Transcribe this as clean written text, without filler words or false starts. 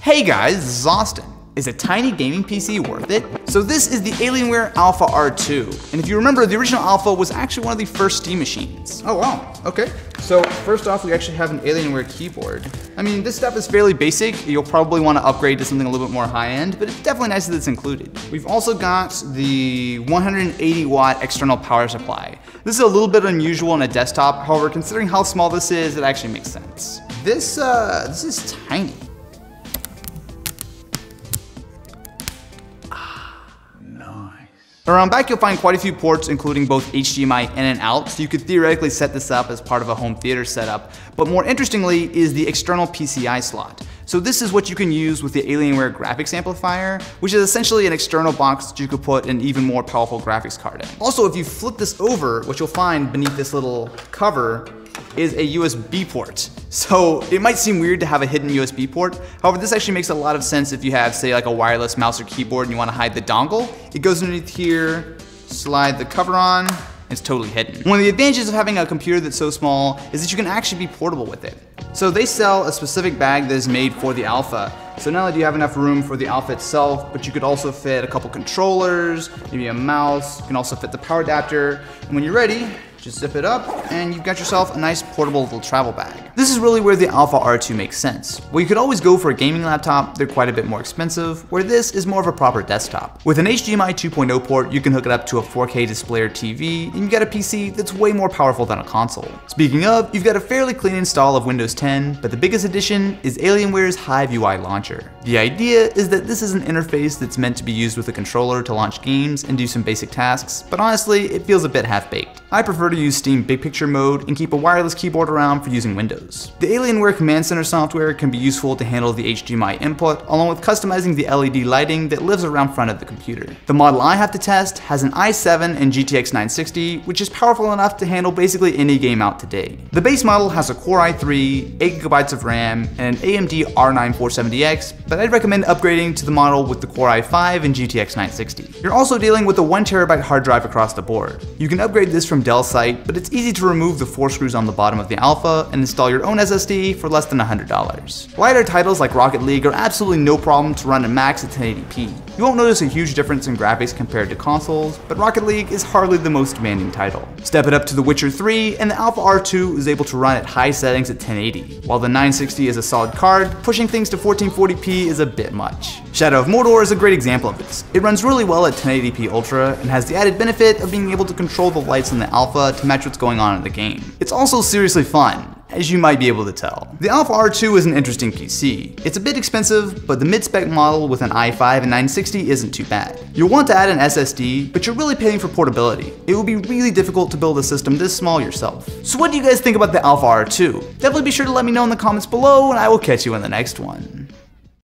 Hey guys, this is Austin. Is a tiny gaming PC worth it? So this is the Alienware Alpha R2. And if you remember, the original Alpha was actually one of the first Steam machines. Oh wow, okay. So first off, we actually have an Alienware keyboard. I mean, this stuff is fairly basic. You'll probably want to upgrade to something a little bit more high-end, but it's definitely nice that it's included. We've also got the 180 watt external power supply. This is a little bit unusual on a desktop. However, considering how small this is, it actually makes sense. This is tiny. Around back, you'll find quite a few ports, including both HDMI in and out, so you could theoretically set this up as part of a home theater setup. But more interestingly is the external PCI slot. So this is what you can use with the Alienware graphics amplifier, which is essentially an external box that you could put an even more powerful graphics card in. Also, if you flip this over, what you'll find beneath this little cover is a USB port. So it might seem weird to have a hidden USB port. However, this actually makes a lot of sense if you have, say, like a wireless mouse or keyboard and you want to hide the dongle. It goes underneath here, slide the cover on, it's totally hidden. One of the advantages of having a computer that's so small is that you can actually be portable with it. So they sell a specific bag that is made for the Alpha. So not only do you have enough room for the Alpha itself, but you could also fit a couple controllers, maybe a mouse. You can also fit the power adapter. And when you're ready, just zip it up and you've got yourself a nice portable little travel bag. This is really where the Alpha R2 makes sense. Well, you could always go for a gaming laptop, they're quite a bit more expensive, where this is more of a proper desktop. With an HDMI 2.0 port, you can hook it up to a 4K display or TV, and you've got a PC that's way more powerful than a console. Speaking of, you've got a fairly clean install of Windows 10, but the biggest addition is Alienware's Hive UI launcher. The idea is that this is an interface that's meant to be used with a controller to launch games and do some basic tasks, but honestly, it feels a bit half-baked. I prefer to use Steam Big Picture mode and keep a wireless keyboard around for using Windows. The Alienware Command Center software can be useful to handle the HDMI input, along with customizing the LED lighting that lives around front of the computer. The model I have to test has an i7 and GTX 960, which is powerful enough to handle basically any game out today. The base model has a Core i3, 8GB of RAM, and an AMD R9 470X, but I'd recommend upgrading to the model with the Core i5 and GTX 960. You're also dealing with a 1TB hard drive across the board. You can upgrade this from Dell's site, but it's easy to remove the 4 screws on the bottom of the Alpha and install your own SSD for less than $100. Lighter titles like Rocket League are absolutely no problem to run at max at 1080p. You won't notice a huge difference in graphics compared to consoles, but Rocket League is hardly the most demanding title. Step it up to The Witcher 3, and the Alpha R2 is able to run at high settings at 1080. While the 960 is a solid card, pushing things to 1440p is a bit much. Shadow of Mordor is a great example of this. It runs really well at 1080p Ultra, and has the added benefit of being able to control the lights in the Alpha to match what's going on in the game. It's also seriously fun, as you might be able to tell. The Alpha R2 is an interesting PC. It's a bit expensive, but the mid-spec model with an i5 and 960 isn't too bad. You'll want to add an SSD, but you're really paying for portability. It will be really difficult to build a system this small yourself. So what do you guys think about the Alpha R2? Definitely be sure to let me know in the comments below, and I will catch you in the next one.